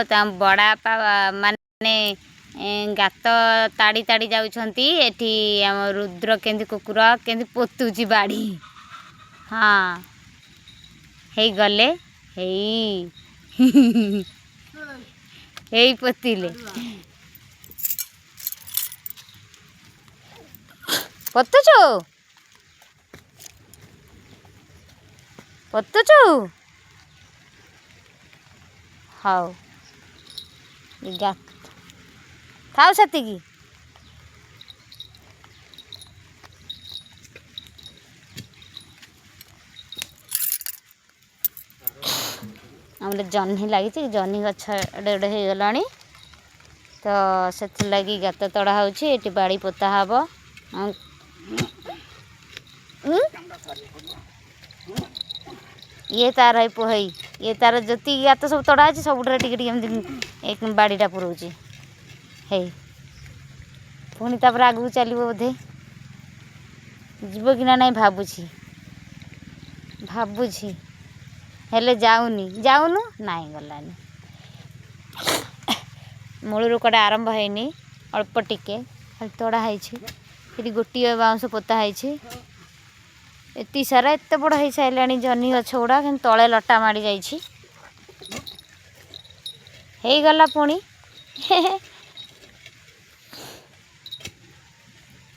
ता बड़ापा माने गात ताड़ी ताड़ी जाउछंती एठी हम रुद्र केंदी कुकुर केंदी पोतुची बाड़ी हाँ हे गले हेई हेई पोतिले पोतुचु पोतुचु हाउ गात थाउ सेतिकी आमरे जह्नी लगी जह्नी गछ एडे एडे हो गलानी तो से लगी गात तड़ा होची बाड़ी पोता हब ये तार है पोहई ये तार जति गात सब तड़ा अच्छे सब एक बाड़ीटा पुरोची है पुणी तापर आगू चलो बोधे जीव कि ना नहीं भावुची भावुची हेले जाऊनी जाऊनु नाई गलानी मूलरू कड़े आरंभ हैनी अल्प टिके खाली तड़ा है गोटे बाउंश पोता है एति सारा एत बड़ हो सारा जह्नी गछ गुड़ा कि तले लटा माड़ी जाइए गला पुणी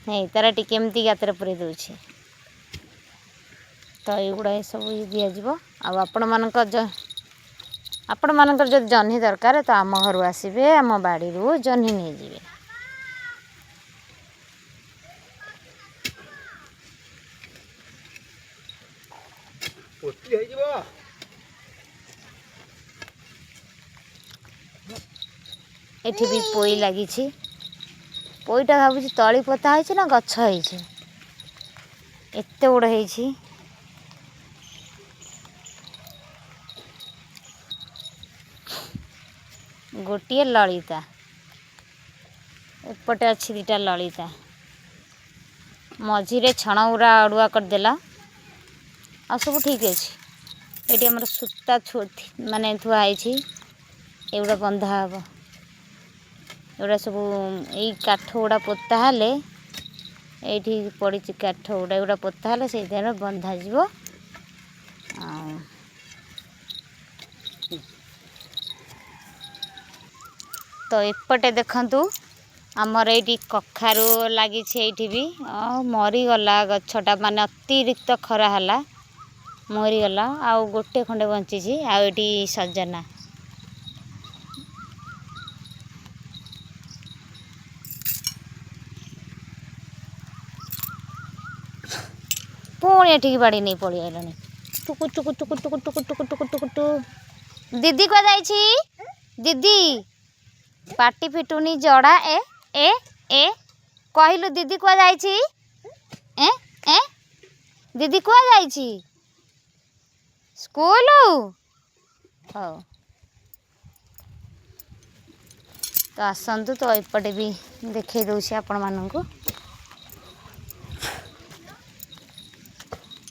नहीं तार टिके एमती गातर पूरे दूसरी तो युड़ा सब दिज्व आपण मानकर जो जह्नी दरकार तो आम घर आसबे आम बाड़ी रू जह्नी नहीं जीवे एठी भी पोई लगी पोईटा भावुँ तली पोता है ना गछ एत बड़ है गोटे ललिता एपटे अच्छी दीटा ललिता मझीरे छण गुरा अड़ुआ करदेला आ सब ठीक अच्छे ये आम सूता माने थुआई एगुड़ा बंधा हम एगुड़ा सब यही काठ गुड़ा पोता हेले ये पड़ी काठ गुड़ा एगुड़ा पोता हेले से बंधा जीव तो एपटे देखंतु आमर ये कखारू लगी भी मरीगला गछटा माने अतिरिक्त खरा है मरीगला आउ गोटे खंडे बंची आउटी सजना पुणी एठिक बाड़ी नहीं पड़ी आइलानी टुकु टुकु टुकु टुकु टुकु टुकु टुकु टुकु टुकु दीदी को जाइछि दीदी पाटी फिटुनी जड़ा ए ए ए कहलु दीदी को जाइछि ए ए दीदी को जाइछि स्कूल हो तो आसतु तो एपटे भी देखे दूसरी आपण मानू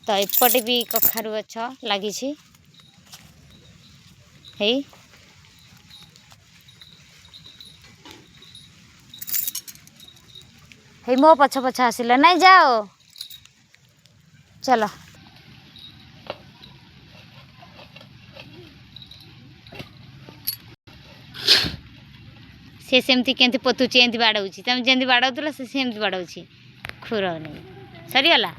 तो एपटे भी कखारू गछ लगी हे मो पछ पछ आसिला नहीं जाओ चलो से सेमती केंती पोतुची एंती बाड़ौची तम जेंती बाड़ौतला से सेमती बाड़ौची खुर नहीं सरीगला